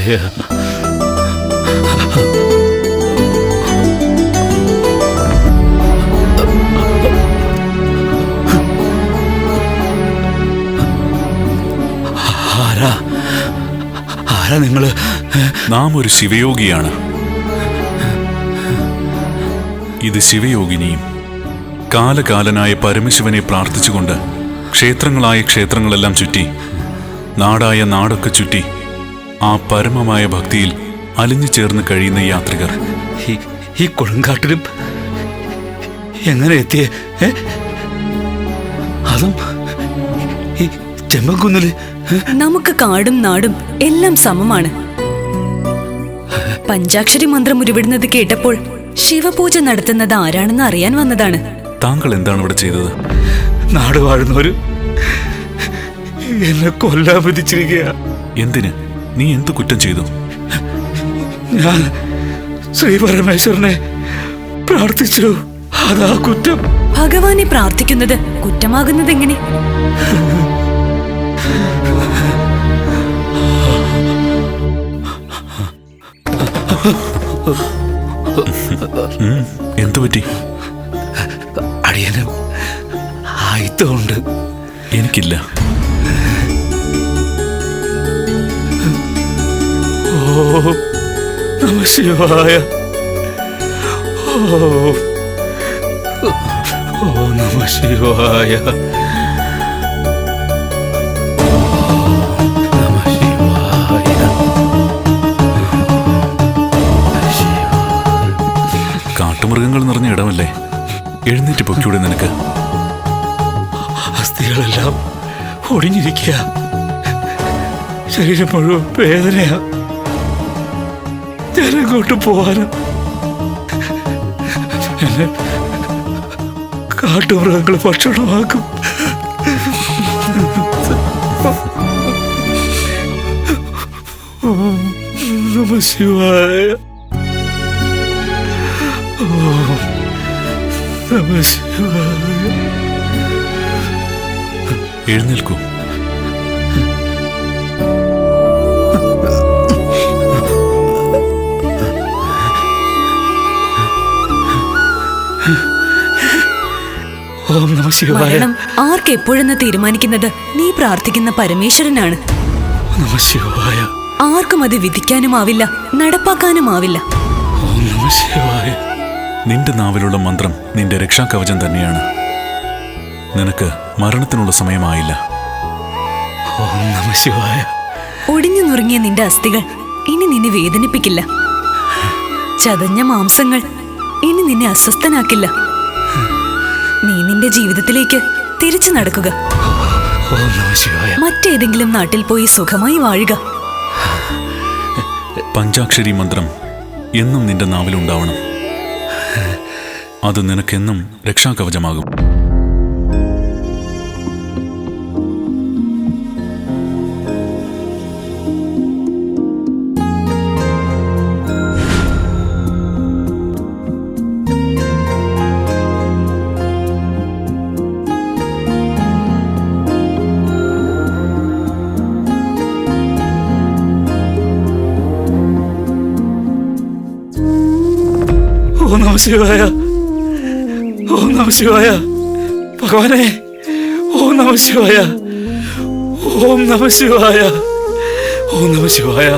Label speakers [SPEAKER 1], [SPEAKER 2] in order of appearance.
[SPEAKER 1] ശിവായ. ആരാ നിങ്ങള്?
[SPEAKER 2] നാം ഒരു ശിവയോഗിയാണ്. ഇത് ശിവയോഗിനിയും. കാലകാലനായ പരമശിവനെ പ്രാർത്ഥിച്ചുകൊണ്ട് ക്ഷേത്രങ്ങളായ ക്ഷേത്രങ്ങളെല്ലാം ചുറ്റി, നാടായ നാടൊക്കെ ചുറ്റി, ആ പരമമായ ഭക്തിയിൽ അലിഞ്ഞു ചേർന്ന് കഴിയുന്ന യാത്രികർ.
[SPEAKER 1] ഈ കൊടുങ്കാട്ടിലും എങ്ങനെ എത്തിയേ? അതും ഈ ചെമ്പൻകുന്നില്.
[SPEAKER 3] നമുക്ക് കാടും നാടും എല്ലാം സമമാണ്. പഞ്ചാക്ഷരി മന്ത്രം ഉരുവിടുന്നത് കേട്ടപ്പോൾ ശിവപൂജ നടത്തുന്നത് ആരാണെന്ന് അറിയാൻ വന്നതാണ്.
[SPEAKER 2] താങ്കൾ എന്താണ് ഇവിടെ ചെയ്തത്?
[SPEAKER 1] നാട് വാഴുന്നവര് എന്നെ കൊല്ലാൻ വിധിച്ചിരിക്കുക.
[SPEAKER 2] എന്തിന്? നീ എന്ത് കുറ്റം ചെയ്തു?
[SPEAKER 1] ഞാൻ ശ്രീ പരമേശ്വരനെ പ്രാർത്ഥിച്ചു. അതാ കുറ്റം.
[SPEAKER 3] ഭഗവാനെ പ്രാർത്ഥിക്കുന്നത് കുറ്റമാകുന്നത് എങ്ങനെ?
[SPEAKER 2] എന്തു പറ്റി?
[SPEAKER 1] അടിയനും ആയിത്തുണ്ട്.
[SPEAKER 2] എനിക്കില്ല.
[SPEAKER 1] ഓ നമ ശിവായ. ഓ നമ ശിവായ.
[SPEAKER 2] കാട്ടുമൃഗങ്ങൾ നിറഞ്ഞ ഇടമല്ലേ, എഴുന്നേറ്റ് പൊക്കിയൂടെ നിനക്ക്?
[SPEAKER 1] അസ്ഥികളെല്ലാം ഒടിഞ്ഞിരിക്കുക. ശരീരം മുഴുവൻ വേദനയാ. ഞാനെങ്ങോട്ട് പോവാനും. എന്നെ കാട്ടുമൃഗങ്ങൾ ഭക്ഷണമാക്കും. നമ ശിവായ. നമ ശിവായ.
[SPEAKER 2] എഴുന്നേൽക്കൂ.
[SPEAKER 1] ഓം നമ ശിവായ.
[SPEAKER 3] മരണം ആർക്കെപ്പോഴെന്ന് തീരുമാനിക്കുന്നത് നീ പ്രാർത്ഥിക്കുന്ന പരമേശ്വരനാണ്.
[SPEAKER 1] നമ ശിവായ.
[SPEAKER 3] ആർക്കും അത് വിധിക്കാനുമാവില്ല, നടപ്പാക്കാനുമാവില്ല.
[SPEAKER 1] ഓം നമ ശിവായ.
[SPEAKER 2] നിന്റെ നാവിലുള്ള മന്ത്രം നിന്റെ രക്ഷാകവചം തന്നെയാണ്. നിനക്ക് മരണത്തിനുള്ള സമയമായില്ല.
[SPEAKER 1] ഓം നമ ശിവായ.
[SPEAKER 3] ഒടിഞ്ഞു നുറുങ്ങിയ നിന്റെ അസ്ഥികൾ ഇനി നിന്നെ വേദനിപ്പിക്കില്ല. ചതഞ്ഞ മാംസങ്ങൾ ഇനി നിന്നെ അസ്വസ്ഥനാക്കില്ല. നീ നിന്റെ ജീവിതത്തിലേക്ക് തിരിച്ചു നടക്കുക.
[SPEAKER 1] ഓം നമ ശിവായ.
[SPEAKER 3] മറ്റേതെങ്കിലും നാട്ടിൽ പോയി സുഖമായി വാഴുക.
[SPEAKER 2] പഞ്ചാക്ഷരി മന്ത്രം എന്നും നിന്റെ നാവിലുണ്ടാവണം. അത് നിനക്കെന്നും രക്ഷാകവചമാകും.
[SPEAKER 1] ഓം നമ ശിവായ. ഓം നമ ശിവായ. ഭഗവാനെ, ഓം നമ ശിവായ. ഓം നമ ശിവായ. ഓം നമ ശിവായ.